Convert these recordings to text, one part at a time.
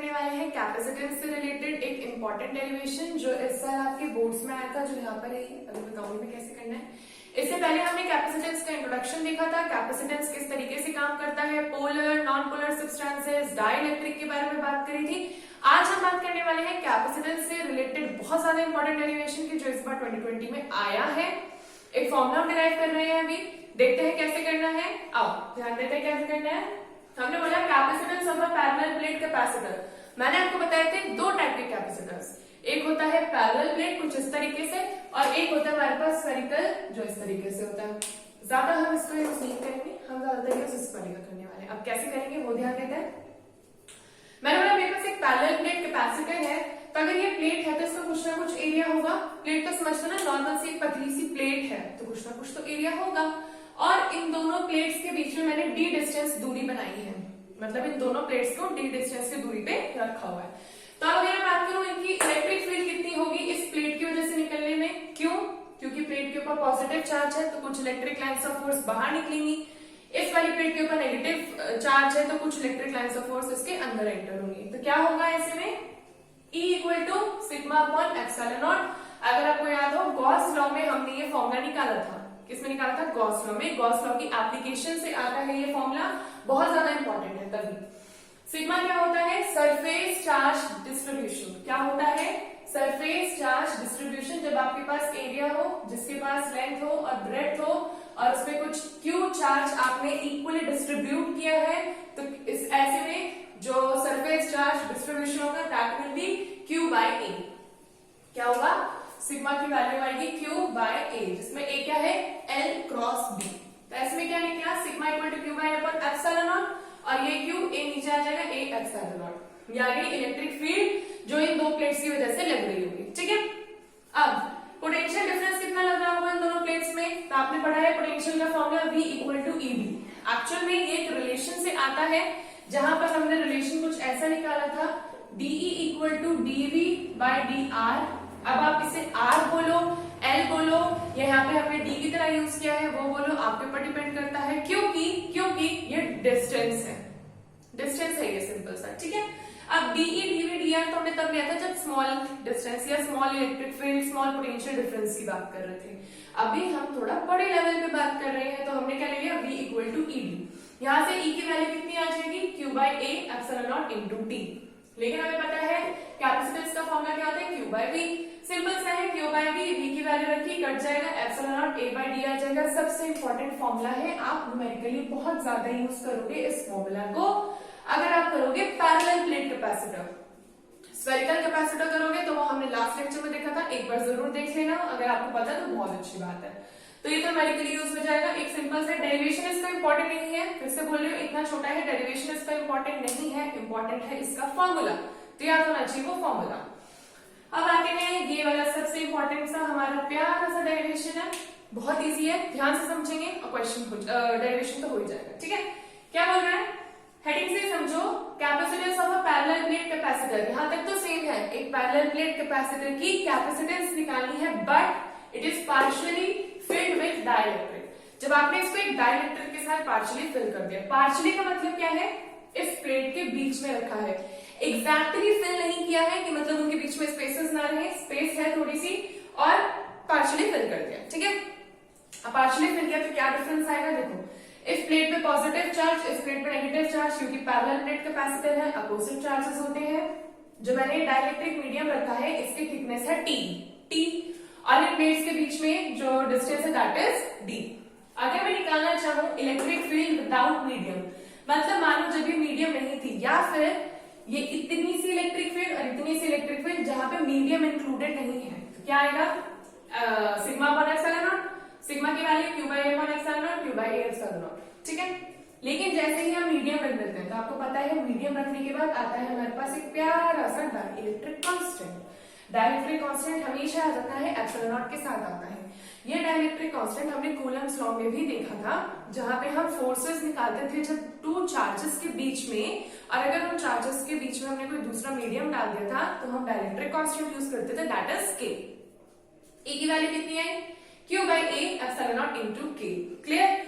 करने वाले हैं कैपेसिटेंस से रिलेटेड एक इंपॉर्टेंट डेरिवेशन जो इस साल आपके बोर्ड्स में आया था, जो यहाँ पर है। अभी बताऊंगी मैं कैसे करना है। इससे पहले हमने कैपेसिटेंस का इंट्रोडक्शन देखा था, कैपेसिटेंस किस तरीके से काम करता है, polar non polar substances, dielectric के बारे में बात करी थी। आज हम बात करने वाले हैं कैपेसिटेंस से रिलेटेड बहुत ज्यादा इंपॉर्टेंट डेरिवेशन की, जो इस बार 2020 में आया है। एक फॉर्मूला हम डिराइव कर रहे हैं, अभी देखते हैं कैसे करना है। आओ ध्यान देते हैं कैसे करना है। हमने बोला capacitance of a parallel plate capacitor. मैंने आपको बताए थे दो टाइप के कैपेसिटर्स, एक होता है पैरेलल प्लेट कुछ इस तरीके से, और एक होता है हमारे पास स्फेरिकल जो इस तरीके से होता है। ज्यादा हम इसको यूज नहीं करेंगे, हम ज्यादातर यूज स्फेरिकल करने वाले हैं। अब कैसे करेंगे वो ध्यान देते हैं। मैंने बोला मेरे पास एक पैरेलल प्लेट कैपेसिटर है, तो अगर ये प्लेट है तो इसका कुछ ना कुछ एरिया होगा। प्लेट तो समझते ना, नॉर्मल सी एक पतली सी प्लेट है तो कुछ ना कुछ तो एरिया होगा। और इन दोनों प्लेट्स के बीच में मैंने डी डिस्टेंस दूरी बनाई है, मतलब इन दोनों प्लेट्स को डी डिस्टेंस की दूरी पे रखा हुआ है। तो अब अगर मैं बात करूं इनकी इलेक्ट्रिक फील्ड कितनी होगी इस प्लेट की वजह से निकलने में, क्यों? क्योंकि प्लेट के ऊपर पॉजिटिव चार्ज है तो कुछ इलेक्ट्रिक लाइन्स ऑफ फोर्स बाहर निकलेंगी। इस वाली प्लेट के ऊपर नेगेटिव चार्ज है तो कुछ इलेक्ट्रिक लाइन्स ऑफ फोर्स इसके अंदर एंटर होंगी। तो क्या होगा ऐसे में, E equal to sigma upon epsilon naught. अगर आपको याद हो गॉस लॉ में हमने ये फॉर्मूला निकाला था, किसमें निकाला था? गॉस लॉ में। गॉस लॉ की एप्लीकेशन से आता है ये फॉर्मूला, बहुत ज्यादा इंपॉर्टेंट है। तभी सिग्मा क्या होता है? Surface charge distribution. क्या होता है? Surface charge distribution. जब आपके पास एरिया हो जिसके पास लेंथ हो और ब्रेड्थ हो और उसमें कुछ क्यू चार्ज आपने इक्वली डिस्ट्रीब्यूट किया है, तो इस ऐसे में जो सरफेस चार्ज डिस्ट्रीब्यूशन होगा that will be Q by A। क्या होगा? सिग्मा की वैल्यू आएगी Q by A, जिसमें A क्या है? L cross B। तो ऐसे में क्या निकला? Sigma equal to Q by A upon epsilon naught, और ये Q A नीचे आ जाएगा, A एप्सिलॉन नॉट। ये आ गई इलेक्ट्रिक फील्ड जो इन दो प्लेट्स की वजह से लग रही होगी। ठीक है, अब पोटेंशियल डिफरेंस कितना लग रहा होगा इन दोनों प्लेट्स में? तो आपने पढ़ा है पोटेंशियल का formula V equal to EB। Actual में ये एक रिलेशन से आता है, जहां पर हमने रिलेशन कुछ ऐसा निकाला था, DE equal to DV by DR। अब आप इसे R बोलो, L बोलो, यहाँ पे हमने D की तरह यूज किया है, वो बोलो, आपके ऊपर डिपेंड करता है। क्योंकि ये डिस्टेंस है, डिस्टेंस है ये सिंपल सा। ठीक है, अब DE DV DR तो हमने तब लिया था जब स्मॉल डिस्टेंस या small electric field, small potential difference की बात कर रहे थे। अभी हम थोड़ा बड़े लेवल पे बात कर रहे हैं, तो हमने क्या ले लिया? V equal to EB। यहाँ से E की वैल्यू कितनी आ जाएगी? Q by A epsilon not into T। लेकिन हमें पता है कैपेसिटेंस का फॉर्मूला क्या होता है? Q by V। सिंपल सा है, Q by V, V की वैल्यू रखी, कट जाएगा, epsilon not A by D आ जाएगा। सबसे इंपॉर्टेंट फॉर्मूला है, आप न्यूमेरिकली बहुत ज्यादा यूज करोगे इस फॉर्मूला को अगर आप करोगे parallel plate capacitor. Spherical capacitor करोगे तो वो हमने लास्ट लेक्चर में देखा था, एक बार जरूर देख लेना, अगर आपको पता है तो बहुत अच्छी बात है। तो ये तो न्यूमेरिकली यूज हो जाएगा। एक सिंपल से डेरिवेशन इसका इंपॉर्टेंट नहीं है, फिर से बोल रही हूँ, इतना छोटा है, डेरिवेशन इसका इंपॉर्टेंट नहीं है, इंपॉर्टेंट है इसका फॉर्मूला। तो याद होना चाहिए वो फॉर्मूला। अब आते हैं, ये वाला सबसे इंपॉर्टेंट सा हमारा प्यारा सा डेरिवेशन है, बहुत इजी है, ध्यान से समझेंगे और क्वेश्चन डेरिवेशन तो हो ही जाएगा। ठीक है, क्या बोल रहा है? हेडिंग से समझो, capacitance of a parallel plate capacitor. यहां तक तो सेम है, एक पैरेलल प्लेट कैपेसिटर की कैपेसिटेंस निकालनी है, but it is partially filled with dielectric. जब आपने इसको एक डाइलेक्ट्रिक के साथ पार्शियली फिल कर दिया, पार्शियली का मतलब क्या है? इस प्लेट के बीच में रखा है, एग्जैक्टली फिल नहीं किया है कि मतलब उनके बीच में स्पेसेस ना रहे, स्पेस है थोड़ी सी, और पार्शियली फिल कर दिया। ठीक है, अब पार्शियली फिल किया तो क्या डिफरेंस आएगा? देखो, इस प्लेट पे पॉजिटिव चार्ज, इस प्लेट पे नेगेटिव चार्ज, क्योंकि पैरेलल प्लेट कैपेसिटर है, अपोजिट चार्जेस होते हैं। जो मैंने डाइलेक्ट्रिक मीडियम रखा है इसकी थिकनेस है T, और इन प्लेट्स के बीच में जो डिस्टेंस है दैट इज D। अगर मैं निकालना चाहूं इलेक्ट्रिक फील्ड विदाउट मीडियम, मतलब मानो जब ये मीडियम नहीं थी, या फिर ये इतनी सी इलेक्ट्रिक फील्ड और इतनी सी इलेक्ट्रिक फील्ड जहां पे मीडियम इंक्लूडेड नहीं है, तो क्या आएगा? Sigma upon epsilon naught, sigma की value Q by A upon epsilon naught, Q by A epsilon naught. ठीक है, लेकिन जैसे ही हम मीडियम रख देते हैं तो आपको पता है मीडियम रखने के बाद आता है हमारे पास एक प्यारा सा डाइलेक्ट्रिक कांस्टेंट। डाइलेक्ट्रिक कांस्टेंट हमेशा आ जाता है एप्सिलॉन नॉट के साथ आता है। ये डाइलेक्ट्रिक कांस्टेंट हमने कूलम्ब्स लॉ में भी देखा था, जहां पे हम फोर्सेस निकालते थे जब टू चार्जेस के बीच में, और अगर उन चार्जेस के बीच में हमने कोई दूसरा मीडियम डाल दिया था तो हम डाइलेक्ट्रिक कांस्टेंट यूज करते थे, दैट इज K। E की वैल्यू कितनी है? Q by A epsilon not into K। Clear?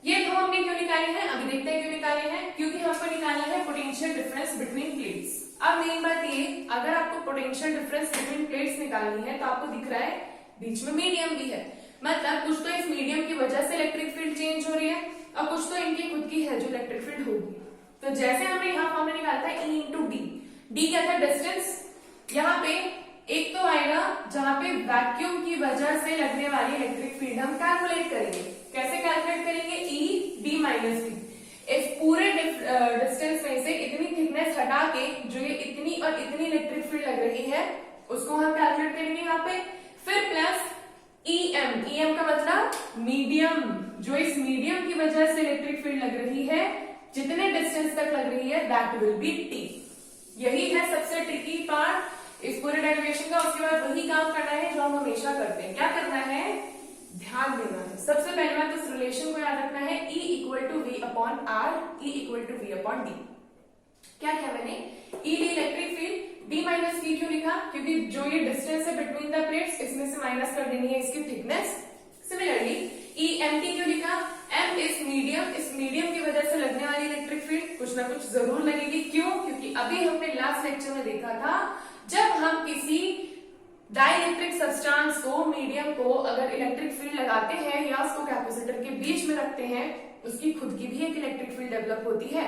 ये दो हमने क्यों निकाले हैं? अभी देखते हैं क्यों निकाले हैं। क्योंकि हमको निकालना है पोटेंशियल डिफरेंस बिटवीन प्लेट्स। अब मेन बात ये, अगर आपको पोटेंशियल डिफरेंस बिटवीन प्लेट्स निकालनी है तो आपको दिख रहा है बीच में मीडियम भी है, मतलब कुछ तो इस मीडियम की वजह से इलेक्ट्रिक फील्ड चेंज हो रही है और कुछ तो इनकी खुद की है जो इलेक्ट्रिक फील्ड होगी। तो जैसे हमने यहाँ फॉर्मूला निकाला था E इंटू डी, डी क्या था डिस्टेंस, यहाँ पे एक तो आएगा जहां पे वैक्यूम की वजह से लगने वाली इलेक्ट्रिक फील्ड हम कैलकुलेट करेंगे। कैसे कैलकुलेट करेंगे, E डी माइनस डी, इस पूरे डिस्टेंस में से इतनी थिकनेस हटा के जो ये इतनी और इतनी इलेक्ट्रिक फील्ड लग रही है उसको हम कैलकुलेट करेंगे यहाँ पे, फिर प्लस EM, EM का मतलब मीडियम, जो इस मीडियम की वजह से इलेक्ट्रिक फील्ड लग रही है जितने डिस्टेंस तक लग रही है दैट विल बी T। यही है सबसे ट्रिकी पार्ट इस पूरे डेरिवेशन का। उसके बाद वही काम करना है जो हम हमेशा करते हैं। क्या करना है, ध्यान देना है। सबसे पहले बात इस रिलेशन को याद रखना है, E equal to V upon R, E equal to V upon D. क्या किया मैंने, E ली electric field, D minus V क्यों लिखा, क्योंकि जो ये डिस्टेंस है बिटवीन द प्लेट्स इसमें से माइनस कर देनी है इसकी थिकनेस। सिमिलरली E एम क्यों लिखा, M इस मीडियम, इस मीडियम की वजह से लगने वाली इलेक्ट्रिक फील्ड कुछ ना कुछ जरूर लगेगी। क्यों, क्योंकि अभी हमने लास्ट लेक्चर में देखा था जब हम किसी डाइलेक्ट्रिक सब्सटेंस को, मीडियम को अगर इलेक्ट्रिक फील्ड लगाते हैं या उसको कैपेसिटर के बीच में रखते हैं उसकी खुद की भी एक इलेक्ट्रिक फील्ड डेवलप होती है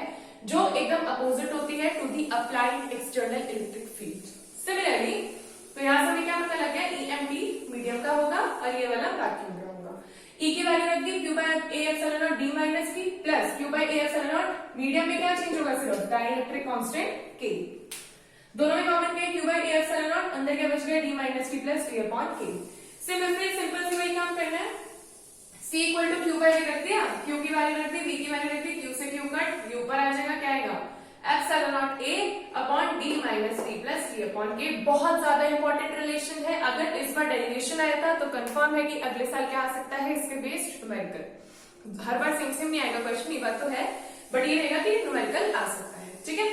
जो एकदम अपोजिट होती है to the applied external electric field. Similarly तो यहां से हमें क्या पता लग गया, EMP मीडियम का होगा और ये वाला वैक्यूम का होगा। E की वैल्यू रख दी Q by A epsilon naught D minus V plus Q by A epsilon naught, medium में क्या चेंज होगा, सिर्फ डाइलेक्ट्रिक कांस्टेंट K, दोनों में कॉमन क्या, Q by A epsilon naught, अंदर क्या बच गया D minus V plus V upon K। Simple सी वही काम करना है, C equal to Q by A रख दिया, Q की वैल्यू रख दी, V की वैल्यू रख दी, Q से Q कट, V ऊपर आ जाएगा, क्या आएगा epsilon not A upon D minus V plus V upon K। बहुत ज्यादा इंपॉर्टेंट रिलेशन है, अगर इस बार डेरिवेशन आया था तो कंफर्म है कि अगले साल क्या आ सकता है इसके बेस्ड न्यूमेरिकल। हर बार सेम नहीं आएगा क्वेश्चन, ये बात तो है, बट ये रहेगा कि न्यूमेरिकल आ सकता है। ठीक है,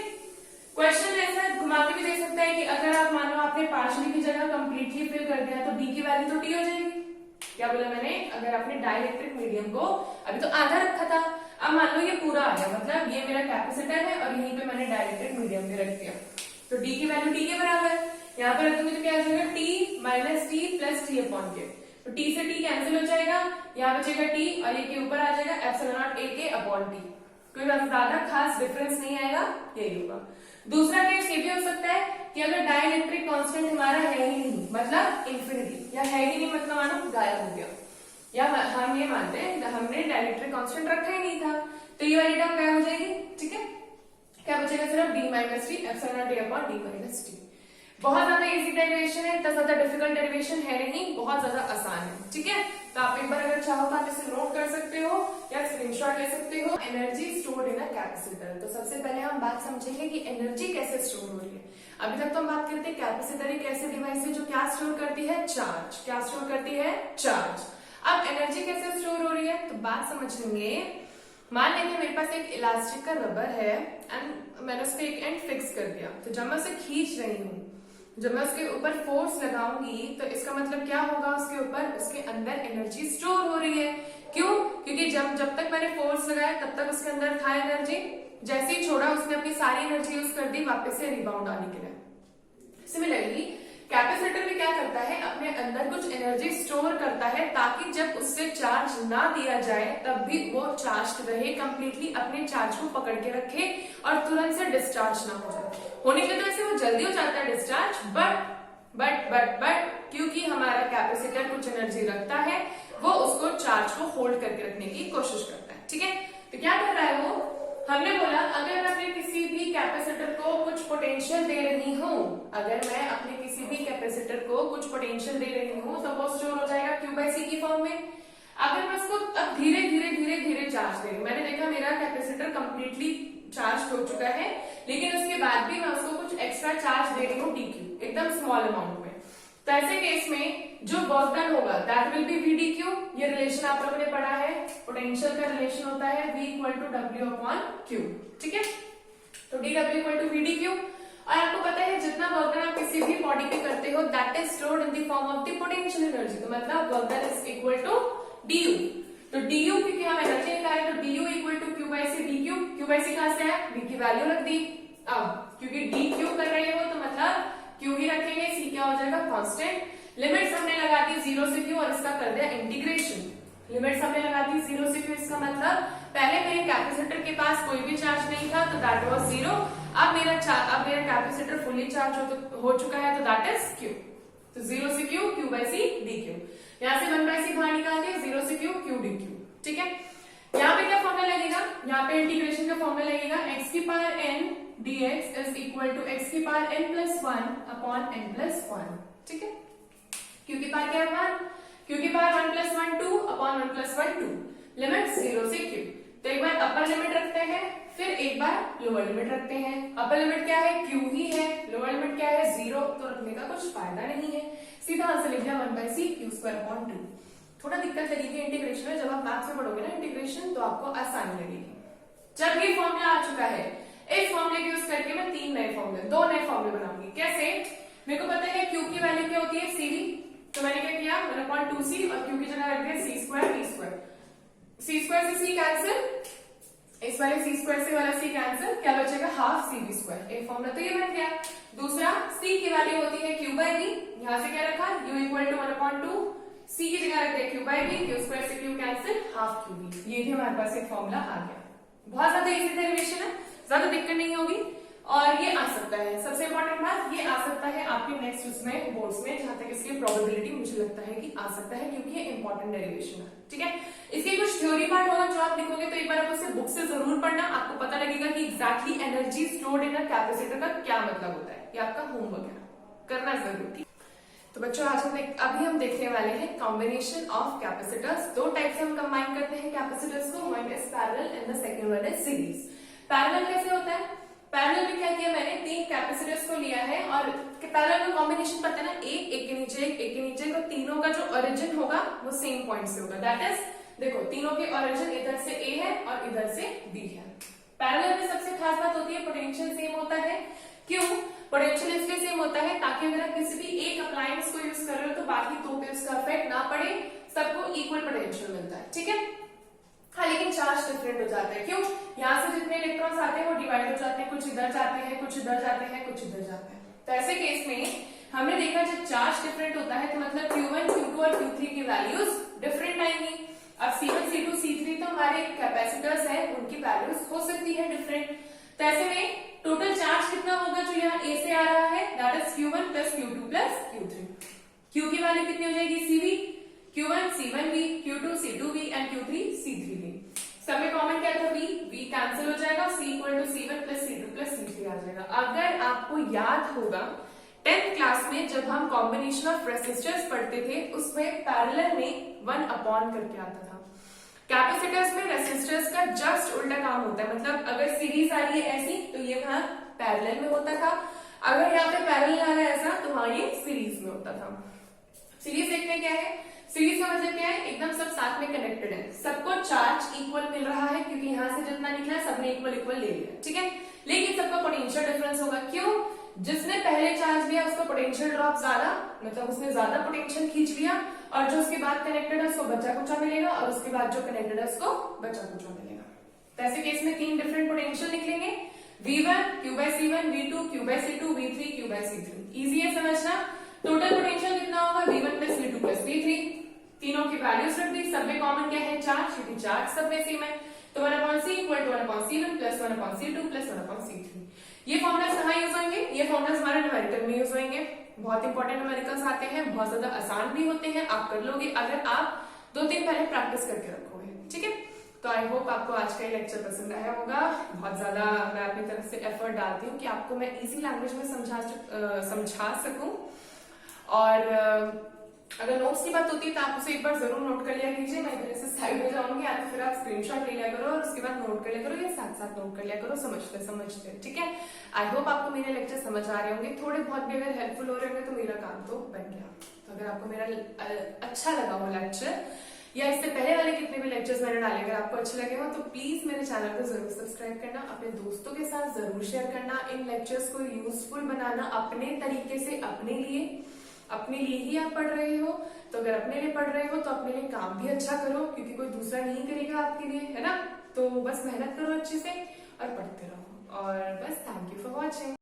क्वेश्चन ऐसा घुमा के भी दे सकता है कि अगर आप मान लो आपने पार्शियली की जगह कंप्लीटली फिल कर दिया तो D की वैल्यू तो T हो जाएगी। क्या बोला मैंने, अगर आपने डाइलेक्ट्रिक मीडियम को अभी तो आधा रखा था, अब मान लो ये पूरा आ गया, मतलब ये मेरा कैपेसिटर है और यहीं पे मैंने डाइलेक्ट्रिक मीडियम भी रख दिया, तो D की वैल्यू T के बराबर, यहाँ पर रखूंगी तो क्या आ जाएगा T minus T plus T upon K, तो T से T कैंसिल हो जाएगा, यहाँ बचेगा T और ये के ऊपर आ जाएगा एप्सिलॉन नॉट A के अपॉन T। कोई ज्यादा खास डिफरेंस नहीं आएगा, यही होगा। दूसरा केस ये भी हो सकता है कि अगर डाइलेक्ट्रिक कांस्टेंट हमारा है ही नहीं, मतलब इंफिनिटी, या है ही नहीं मतलब मानो गायब हो गया, या हम ये मानते हैं हमने डाइलेक्ट्रिक कांस्टेंट रखा ही नहीं था तो ये वाली टर्म गायब हो जाएगी। ठीक है, क्या बचेगा सिर्फ D minus T epsilon not A upon D minus T। बहुत ज्यादा इजी डेरिवेशन है, इतना ज्यादा डिफिकल्ट डेरिवेशन है नहीं, बहुत ज्यादा आसान है। ठीक है, तो आप एक बार अगर चाहो तो आप इसे नोट कर सकते हो या स्क्रीनशॉट ले सकते हो। Energy stored in a capacitor, तो सबसे पहले हम बात समझेंगे कि एनर्जी कैसे स्टोर हो रही है। अभी तक तो हम बात करते हैं कैपेसिटर एक ऐसी डिवाइस है जो क्या स्टोर करती है, चार्ज। क्या स्टोर करती है, चार्ज। अब एनर्जी कैसे स्टोर हो रही है तो बात समझेंगे। मान लेंगे मेरे पास एक इलास्टिक का रबर है एंड मैंने उसका एक एंड फिक्स कर दिया, तो जब मैं उसे खींच रही हूँ, जब मैं उसके ऊपर फोर्स लगाऊंगी तो इसका मतलब क्या होगा, उसके ऊपर उसके अंदर एनर्जी स्टोर हो रही है। क्यों, क्योंकि जब तक मैंने फोर्स लगाया तब तक उसके अंदर था एनर्जी, जैसे ही छोड़ा उसने अपनी सारी एनर्जी यूज कर दी वापस से रिबाउंड आने के लिए। सिमिलरली कैपेसिटर भी क्या करता है, अपने अंदर कुछ एनर्जी स्टोर करता है ताकि जब उससे चार्ज ना दिया जाए तब भी वो चार्ज रहे, कंप्लीटली अपने चार्ज को पकड़ के रखे और तुरंत से डिस्चार्ज ना हो जाए। होने के तो ऐसे वो जल्दी हो जाता है डिस्चार्ज, बट क्योंकि हमारा कैपेसिटर कुछ एनर्जी रखता है वो उसको चार्ज को होल्ड करके रखने की कोशिश करता है। ठीक है, तो क्या कर रहा है वो, हमने बोला अगर मैं अपने किसी भी कैपेसिटर को कुछ पोटेंशियल दे रही हूँ, अगर मैं अपने किसी भी कैपेसिटर को कुछ पोटेंशियल दे रही हूँ तो वो स्टोर हो जाएगा Q बाय C की फॉर्म में। अगर मैं उसको अब धीरे धीरे चार्ज दे रही हूँ, मैंने देखा मेरा कैपेसिटर कंप्लीटली चार्ज हो चुका है लेकिन उसके बाद भी मैं उसको कुछ एक्स्ट्रा चार्ज दे रही हूँ dq, एकदम स्मॉल अमाउंट में, तो ऐसे केस में जो वर्क डन होगा दैट विल बी VdQ। ये रिलेशन आप लोगों ने पढ़ा है, पोटेंशियल का रिलेशन होता है V equal to W upon Q। ठीक है, तो dW इक्वल टू VdQ। और आपको पता है जितना वर्क डन आप किसी भी बॉडी पे करते हो that is stored in the form of the potential energy, तो मतलब work done is equal to du। तो du क्योंकि हम एनर्जी निकाले तो du equal to Q by C dQ। Q by C कहां से है, V की वैल्यू रख दी, अब क्योंकि डी क्यू कर रहे हो तो मतलब क्यू ही रखेंगे, सी क्या हो जाएगा कांस्टेंट। लिमिट्स हमने लगा दी 0 से क्यू और इसका कर दिया इंटीग्रेशन। लिमिट्स हमने लगा दी 0 से क्यू, इसका मतलब पहले मेरे कैपेसिटर के पास कोई भी चार्ज नहीं था तो दैट वाज 0। अब मेरा कैपेसिटर फुली चार्ज हो चुका है तो दैट इज क्यू। तो 0 से Q, Q by C D Q. यहाँ से 1 बाई सी बाहर निकाल दिया, 0 से क्यू, क्यू डी क्यू। ठीक है, यहाँ पे क्या फॉर्मूला लगेगा, यहाँ पे इंटीग्रेशन का फॉर्मूला लगेगा x की power n dx is equal to x की power n plus 1 upon n plus 1। ठीक है, q की पावर क्या है 1, q की power 1 plus 1 2 upon 1 plus 1 2। Limit 0 से q। तो एक बार अपर लिमिट रखते हैं, फिर एक बार लोअर लिमिट रखते हैं। अपर लिमिट क्या है, q ही है, लोअर लिमिट क्या है 0, तो रखने का कुछ फायदा नहीं है, सीधा आंसर लिख दिया 1 by C Q square upon 2। थोड़ा दिक्कत लगेगी इंटीग्रेशन में, जब आप मैथ्स में पढ़ोगे ना इंटीग्रेशन तो आपको आसानी लगेगी। जब ये फॉर्मूला आ चुका है, इस फॉर्मूले को यूज करके मैं 2 नए फॉर्मूले बनाऊंगी। कैसे, मेरे को पता है क्यू की वैल्यू क्या होती है सीवी, तो मैंने क्या किया 1/2c और क्यू की जगह रख दिया c square d square. c square से c कैंसिल, इस वाले c स्क्वायर से वाला c कैंसिल, क्या बचेगा हाफ cv स्क्वायर। एक फॉर्मूला तो ये बन गया। दूसरा c की वैल्यू होती है q बाई v, यहां से क्या रखा u इक्वल टू 1/2, c की जगह रख दिया q by v, q square से q कैंसिल हाफ qv। ये भी हमारे पास एक फॉर्मूला आ गया। बहुत ज्यादा इजी डेरिवेशन है, ज्यादा दिक्कत नहीं होगी और ये आ सकता है। सबसे इंपॉर्टेंट बात, ये आ सकता है आपके नेक्स्ट उसमें बोर्ड्स में, जहां तक इसकी प्रोबेबिलिटी मुझे लगता है कि आ सकता है क्योंकि ये इंपॉर्टेंट डेरिवेशन है। ठीक है, इसके कुछ थ्योरी पार्ट होगा जो आप लिखोगे तो एक बार आप उसे बुक से जरूर पढ़ना, आपको पता लगेगा कि exactly energy stored in a capacitor का क्या मतलब होता है। ये आपका होमवर्क है, करना जरूर। ठीक, तो बच्चों आज अभी हम देखने वाले हैं कॉम्बिनेशन ऑफ कैपेसिटर्स। 2 टाइप से हम कंबाइन करते हैं कैपेसिटर्स को, one is parallel and the second one is series. Parallel कैसे होता है, पैरेलल में क्या किया मैंने, 3 कैपेसिटर्स को लिया है और पैरेलल में कॉम्बिनेशन पता है ना, एक के नीचे एक के नीचे, तो तीनों का जो ओरिजिन होगा वो सेम पॉइंट से होगा। दैट इज, देखो तीनों के ओरिजिन इधर से A है और इधर से B है। पैरेलल में सबसे खास बात होती है पोटेंशियल सेम होता है। क्यों पोटेंशियल इसलिए सेम होता है, ताकि अगर आप किसी भी एक अप्लायंस को यूज कर रहे हो तो बाकी 2 पे उसका इफेक्ट ना पड़े, सबको इक्वल पोटेंशियल मिलता है। ठीक है, हाँ लेकिन चार्ज डिफरेंट हो जाते हैं। क्यों, यहाँ से जितने इलेक्ट्रॉन्स आते हैं वो डिवाइड हो जाते हैं, कुछ इधर जाते हैं, कुछ इधर जाते हैं, कुछ इधर जाते हैं। तो ऐसे केस में हमने देखा जब चार्ज डिफरेंट होता है तो मतलब Q1, Q2 और Q3 की वैल्यूज डिफरेंट आएंगी। अब C1, C2, C3 तो हमारे कैपेसिटर्स हैं, उनकी वैल्यूज हो सकती है डिफरेंट। तो ऐसे में टोटल चार्ज कितना होगा जो यहाँ A से आ रहा है, that is Q1 plus Q2 plus Q3। Q की वैल्यू कितनी हो जाएगी CV, Q1 C1V, Q2 C2V and Q3 C3V। सब में कॉमन क्या था V कैंसिल हो जाएगा, C equal to C1 plus C2 plus C3 आ जाएगा। अगर आपको याद होगा 10th क्लास में जब हम कॉम्बिनेशन ऑफ रेसिस्टर्स पढ़ते थे उसमें पैरेलल में 1 अपॉन करके आता था। कैपेसिटर्स में रेसिस्टर्स का जस्ट उल्टा काम होता है, मतलब अगर सीरीज आ रही है ऐसी तो ये वहां पैरेलल में होता था, अगर यहाँ पे पैरेलल आ रहा है ऐसा तो वहां ये सीरीज में होता था। सीरीज देखते क्या है, सीरीज का मतलब क्या है, एकदम सब साथ में कनेक्टेड है, सबको चार्ज इक्वल मिल रहा है क्योंकि यहाँ से जितना निकला है सबने इक्वल इक्वल ले लिया। ठीक है, लेकिन सबका पोटेंशियल डिफरेंस होगा। क्यों, जिसने पहले चार्ज लिया उसका पोटेंशियल ड्रॉप ज्यादा, मतलब उसने ज्यादा पोटेंशियल खींच लिया, और जो उसके बाद कनेक्टेड है उसको बचा कुचा मिलेगा, और उसके बाद जो कनेक्टेड है उसको बचा कुचा मिलेगा। तो ऐसे केस में 3 डिफरेंट पोटेंशियल निकलेंगे, V1 Q by C1, V2 Q by C2, V3 Q by C3। Easy है समझना। टोटल पोटेंशियल कितना होगा, V1 plus V2 plus V3। तीनों की वैल्यूज रख दी, सब में कॉमन क्या है चार्ज, क्योंकि चार्ज सब में सेम है, तो 1/C equal to 1/C1 plus 1/C2 plus 1/C3। ये फॉर्मुलास कहाँ यूज होंगे, ये फॉर्मुलास हमारे न्यूमेरिकल में यूज होंगे। बहुत इंपॉर्टेंट न्यूमेरिकल्स आते हैं, बहुत ज्यादा आसान भी होते हैं, आप कर लोगे अगर आप 2-3 पहले प्रैक्टिस करके रखोगे। ठीक है, तो आई होप आपको आज का ये लेक्चर पसंद आया होगा। बहुत ज्यादा मैं अपनी तरफ से एफर्ट डालती हूँ कि आपको मैं इजी लैंग्वेज में समझा सकूं, और अगर नोट्स की बात होती है तो आप उसे एक बार जरूर नोट कर लिया कीजिए। मैं इधर से साइड में जाऊंगी, या तो फिर आप स्क्रीनशॉट ले लिया करो और उसके बाद नोट कर लिया करो, या साथ साथ नोट कर लिया करो समझते। ठीक है, आई होप आपको मेरे लेक्चर समझ आ रहे होंगे, थोड़े बहुत भी अगर हेल्पफुल हो रहे होंगे तो मेरा काम तो बन गया। तो अगर आपको मेरा अच्छा लगा वो लेक्चर, या इससे पहले वाले कितने भी लेक्चर्स मैंने डाले अगर आपको अच्छे लगे हो तो प्लीज मेरे चैनल को जरूर सब्सक्राइब करना, अपने दोस्तों के साथ जरूर शेयर करना, इन लेक्चर्स को यूजफुल बनाना अपने तरीके से, अपने लिए ही आप पढ़ रहे हो, तो अगर अपने लिए पढ़ रहे हो तो अपने लिए काम भी अच्छा करो, क्योंकि कोई दूसरा नहीं करेगा आपके लिए, है ना। तो बस मेहनत करो अच्छे से और पढ़ते रहो। और बस थैंक यू फॉर वॉचिंग।